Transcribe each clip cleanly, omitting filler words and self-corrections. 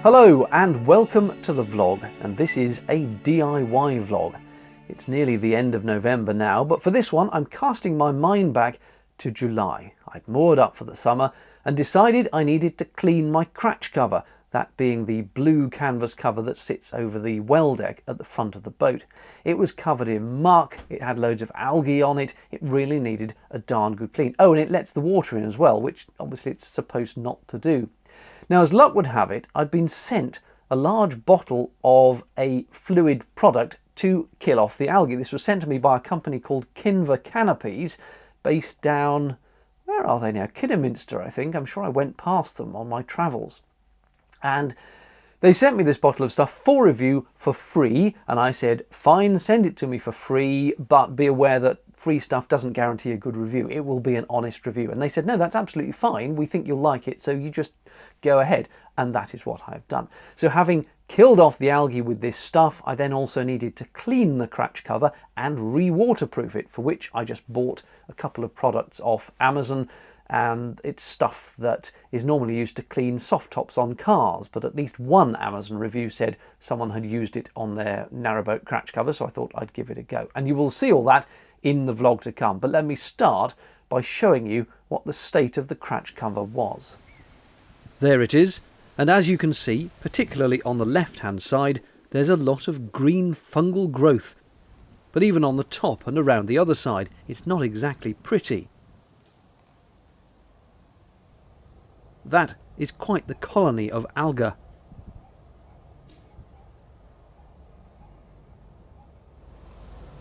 Hello and welcome to the vlog, and this is a DIY vlog. It's nearly the end of November now, but for this one I'm casting my mind back to July. I'd moored up for the summer and decided I needed to clean my cratch cover, that being the blue canvas cover that sits over the well deck at the front of the boat. It was covered in muck, it had loads of algae on it, it really needed a darn good clean. Oh, and it lets the water in as well, which obviously it's supposed not to do. Now, as luck would have it, I'd been sent a large bottle of a fluid product to kill off the algae. This was sent to me by a company called Kinver Canopies, based down, where are they now? Kidderminster, I think. I'm sure I went past them on my travels. And they sent me this bottle of stuff for review for free, and I said, fine, send it to me for free, but be aware that free stuff doesn't guarantee a good review. It will be an honest review. And they said, no, that's absolutely fine. We think you'll like it, so you just go ahead. And that is what I've done. So having killed off the algae with this stuff, I then also needed to clean the cratch cover and re-waterproof it, for which I just bought a couple of products off Amazon. And it's stuff that is normally used to clean soft tops on cars, but at least one Amazon review said someone had used it on their narrowboat cratch cover, so I thought I'd give it a go. And you will see all that in the vlog to come, but let me start by showing you what the state of the cratch cover was. There it is, and as you can see, particularly on the left hand side, there's a lot of green fungal growth, but even on the top and around the other side it's not exactly pretty. That is quite the colony of algae.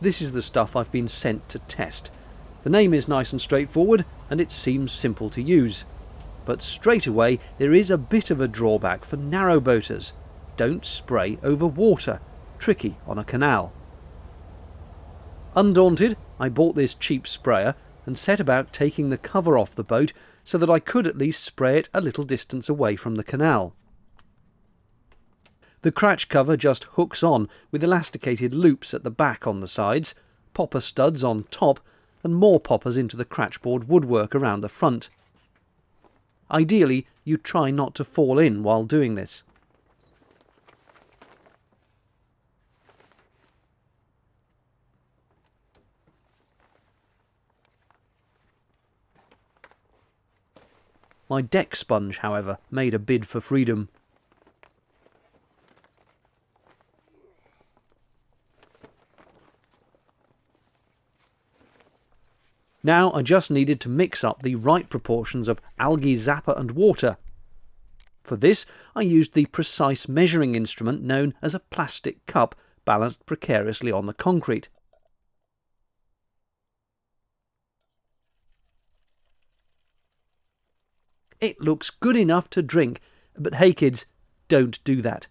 This is the stuff I've been sent to test. The name is nice and straightforward and it seems simple to use. But straight away there is a bit of a drawback for narrowboaters. Don't spray over water. Tricky on a canal. Undaunted, I bought this cheap sprayer and set about taking the cover off the boat so that I could at least spray it a little distance away from the canal. The cratch cover just hooks on with elasticated loops at the back on the sides, popper studs on top, and more poppers into the cratchboard woodwork around the front. Ideally, you try not to fall in while doing this. My deck sponge, however, made a bid for freedom. Now I just needed to mix up the right proportions of algae, zapper and water. For this I used the precise measuring instrument known as a plastic cup balanced precariously on the concrete. It looks good enough to drink, but hey kids, don't do that.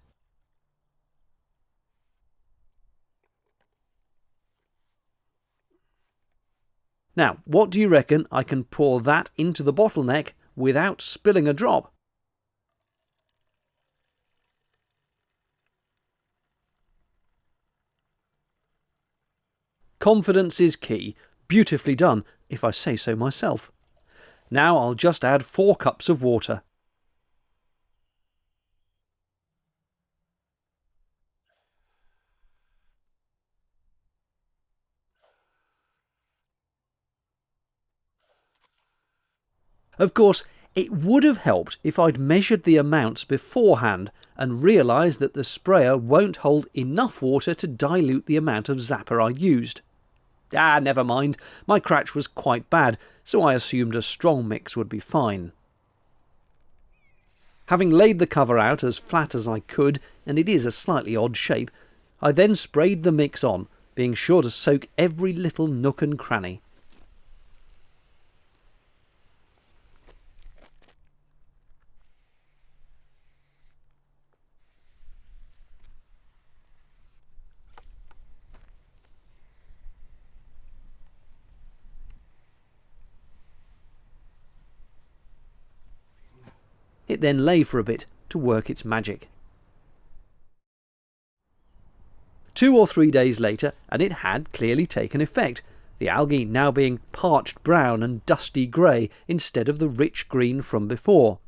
Now, what do you reckon I can pour that into the bottleneck without spilling a drop? Confidence is key. Beautifully done, if I say so myself. Now I'll just add 4 cups of water. Of course, it would have helped if I'd measured the amounts beforehand and realised that the sprayer won't hold enough water to dilute the amount of zapper I used. Never mind, my cratch was quite bad, so I assumed a strong mix would be fine. Having laid the cover out as flat as I could, and it is a slightly odd shape, I then sprayed the mix on, being sure to soak every little nook and cranny. It then lay for a bit to work its magic. 2 or 3 days later, and it had clearly taken effect, the algae now being parched brown and dusty grey instead of the rich green from before.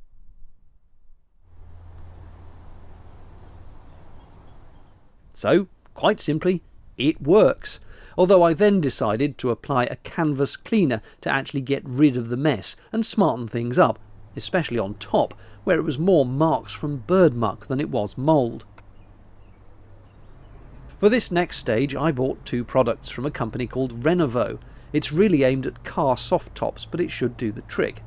So, quite simply, it works. Although I then decided to apply a canvas cleaner to actually get rid of the mess and smarten things up, especially on top, where it was more marks from bird muck than it was mould. For this next stage I bought two products from a company called Renovo. It's really aimed at car soft tops, but it should do the trick.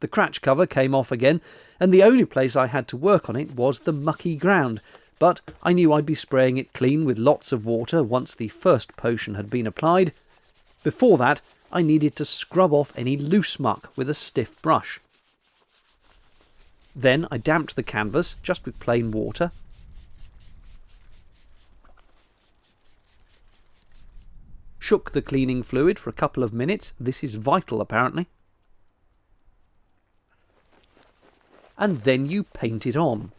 The cratch cover came off again, and the only place I had to work on it was the mucky ground, but I knew I'd be spraying it clean with lots of water once the first potion had been applied. Before that, I needed to scrub off any loose muck with a stiff brush. Then I damped the canvas just with plain water. Shook the cleaning fluid for a couple of minutes. This is vital apparently. And then you paint it on.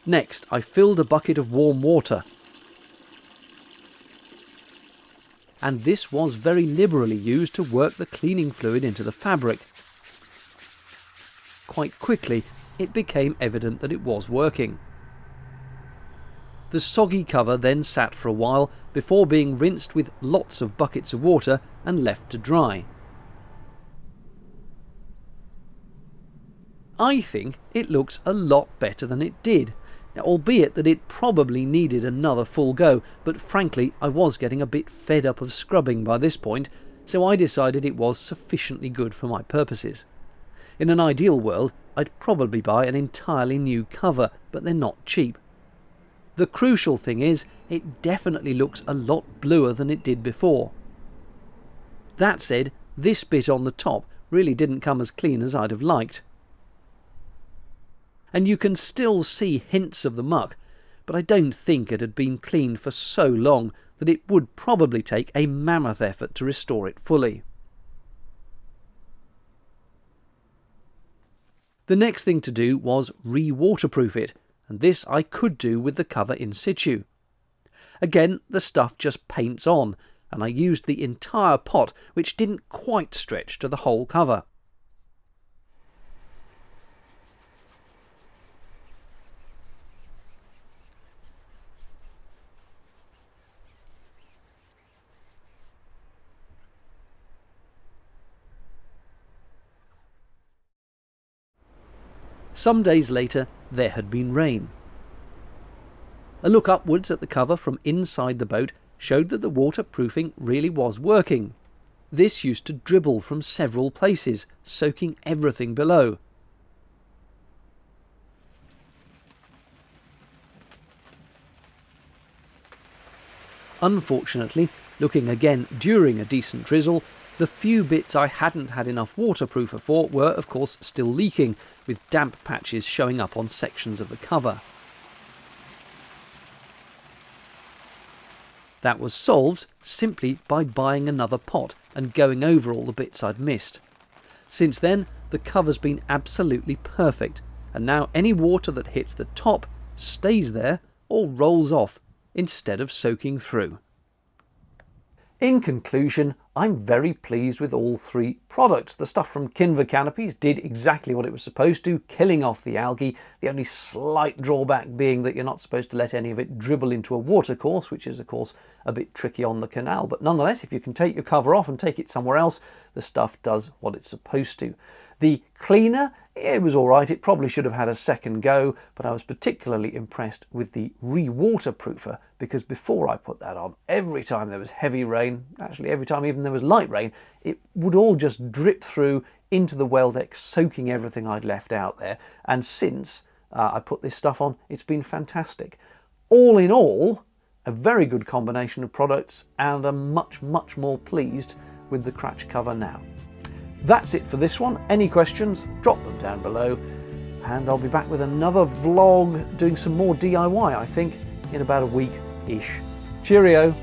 Next, I filled a bucket of warm water. And this was very liberally used to work the cleaning fluid into the fabric. Quite quickly, it became evident that it was working. The soggy cover then sat for a while before being rinsed with lots of buckets of water and left to dry. I think it looks a lot better than it did. Now, albeit that it probably needed another full go, but frankly I was getting a bit fed up of scrubbing by this point, so I decided it was sufficiently good for my purposes. In an ideal world I'd probably buy an entirely new cover, but they're not cheap. The crucial thing is, it definitely looks a lot bluer than it did before. That said, this bit on the top really didn't come as clean as I'd have liked. And you can still see hints of the muck, but I don't think it had been cleaned for so long that it would probably take a mammoth effort to restore it fully. The next thing to do was re-waterproof it, and this I could do with the cover in situ. Again, the stuff just paints on, and I used the entire pot, which didn't quite stretch to the whole cover. Some days later, there had been rain. A look upwards at the cover from inside the boat showed that the waterproofing really was working. This used to dribble from several places, soaking everything below. Unfortunately, looking again during a decent drizzle, the few bits I hadn't had enough waterproofer for were of course still leaking, with damp patches showing up on sections of the cover. That was solved simply by buying another pot and going over all the bits I'd missed. Since then, the cover's been absolutely perfect, and now any water that hits the top stays there or rolls off instead of soaking through. In conclusion, I'm very pleased with all three products. The stuff from Kinver Canopies did exactly what it was supposed to, killing off the algae, the only slight drawback being that you're not supposed to let any of it dribble into a watercourse, which is of course a bit tricky on the canal. But nonetheless, if you can take your cover off and take it somewhere else, the stuff does what it's supposed to. The cleaner, it was alright, it probably should have had a second go, but I was particularly impressed with the re-waterproofer, because before I put that on, every time there was heavy rain, actually every time even there was light rain, it would all just drip through into the well deck, soaking everything I'd left out there. And since I put this stuff on, it's been fantastic. All in all, a very good combination of products, and I'm much more pleased with the cratch cover now. That's it for this one. Any questions, drop them down below, and I'll be back with another vlog doing some more DIY, I think, in about a week-ish. Cheerio!